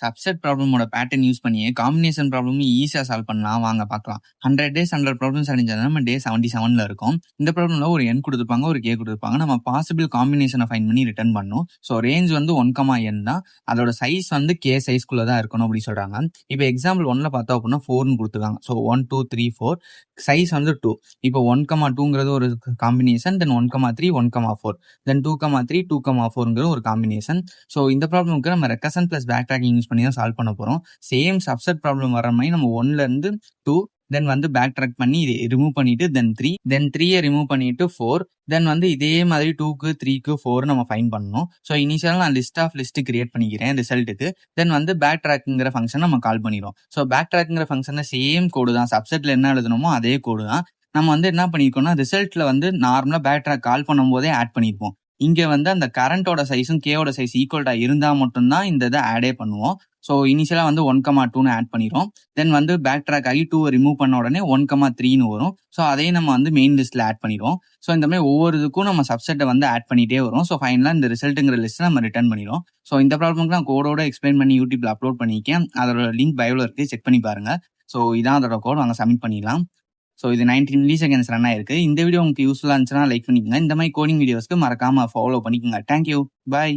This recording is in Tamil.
சப்செட் ப்ராப்ளமோட பேட்டர்ன் யூஸ் பண்ணியே காம்பினேஷன் ப்ராப்ளமும் ஈஸியா சால்வ் பண்ணலாம். வாங்க பார்க்கலாம். 100 days 100 ப்ராப்ளம்ஸ் அடைஞ்சது நம்ம டே 77ல இருக்கோம். இந்த ப்ராப்ளம்ல ஒரு n கொடுத்துருப்பாங்க, ஒரு k கொடுத்துருப்பாங்க. நம்ம பாசிபிள் காம்பினேஷனை ஃபைண்ட் பண்ணி ரிட்டர்ன் பண்ணணும். ஸோ ரேஞ்ச் வந்து 1, n தான். அதோட சைஸ் வந்து k சைஸ்க்குள்ள தான் இருக்கணும் அப்படின்னு சொல்றாங்க. இப்போ எக்ஸாம்பிள் 1ல பார்த்தோம் அப்படின்னா 4ன்னு கொடுத்துருக்காங்க. ஸோ 1 2 3 4 சைஸ் வந்து 2. இப்போ 1,2ங்கிறது ஒரு காம்பினேஷன், தென் 1,3 1,4 தென் 2,3 2,4ங்கிற ஒரு காம்பினேஷன். ஸோ இந்த ப்ராப்ளமுக்கு நம்ம recursion plus backtracking use பண்ணி தான் சால்வ் பண்ண போறோம். சேம் சப்செட் ப்ராப்ளம் வர மாதிரி நம்ம 1ல இருந்து 2 தென் வந்து பேக் ட்ராக் பண்ணி இதை ரிமூவ் பண்ணிட்டு தென் 3 ரிமூவ் பண்ணிட்டு 4 தென் வந்து இதே மாதிரி 2க்கு 3க்கு 4 நம்ம ஃபைண்ட் பண்ணணும். ஸோ இனிஷியலாக நான் லிஸ்ட் கிரியேட் பண்ணிக்கிறேன் ரிசல்ட்டுக்கு. தென் வந்து பேக் ட்ராக்குங்கிற ஃபங்க்ஷன் நம்ம கால் பண்ணிடுவோம். ஸோ பேக் ட்ராக்குங்கிற ஃபங்க்ஷனை சேம் கோடு தான், சப்செட்ல என்ன எழுதணுமோ அதே கோடு தான். நம்ம வந்து என்ன பண்ணிருக்கோம்னா ரிசல்ட்ல வந்து நார்மலா பேக் ட்ராக் கால் பண்ணும் போதே ஆட் பண்ணிருப்போம். இங்க வந்து அந்த கரண்டோட சைஸும் கேவோட சைஸ் ஈக்குவல்டா இருந்தா மட்டும்தான் இந்த இதை ஆடே பண்ணுவோம். ஸோ இனிஷியலா வந்து 1,2ன்னு ஆட் பண்ணிடும். தென் வந்து பேக் ட்ராக் ஆகி 2 ரிமூவ் பண்ண உடனே 1,3ன்னு வரும். ஸோ அதையும் நம்ம வந்து மெயின் லிஸ்ட்ல ஆட் பண்ணிடுவோம். ஸோ இந்த மாதிரி ஒவ்வொரு இதுக்கும் நம்ம சப்செட்டை வந்து ஆட் பண்ணிட்டே வரும். ஸோ ஃபைனலாக இந்த ரிசல்ட்டுங்கிற லிஸ்ட்டை நம்ம ரிட்டர்ன் பண்ணிடுவோம். ஸோ இந்த ப்ராப்ளம்க்கு நான் கோடோட எக்ஸ்பிளைன் பண்ணி யூடியூப்ல அப்லோட் பண்ணியிருக்கேன். அதோட லிங்க் பயோல இருக்கு, செக் பண்ணி பாருங்க. ஸோ இதான் அதோட கோட், வாங்க சப்மிட் பண்ணிடலாம். ஸோ இது 19 milliseconds ரன் ஆயிருக்கு. இந்த வீடியோ உங்களுக்கு யூஸ்ஃபுல்லாக இருந்துச்சுன்னா லைக் பண்ணிக்கோங்க. இந்த மாதிரி கோடிங் வீடியோஸ்க்கு மறக்காம ஃபாலோ பண்ணிக்கோங்க. தேங்க்யூ, பாய்.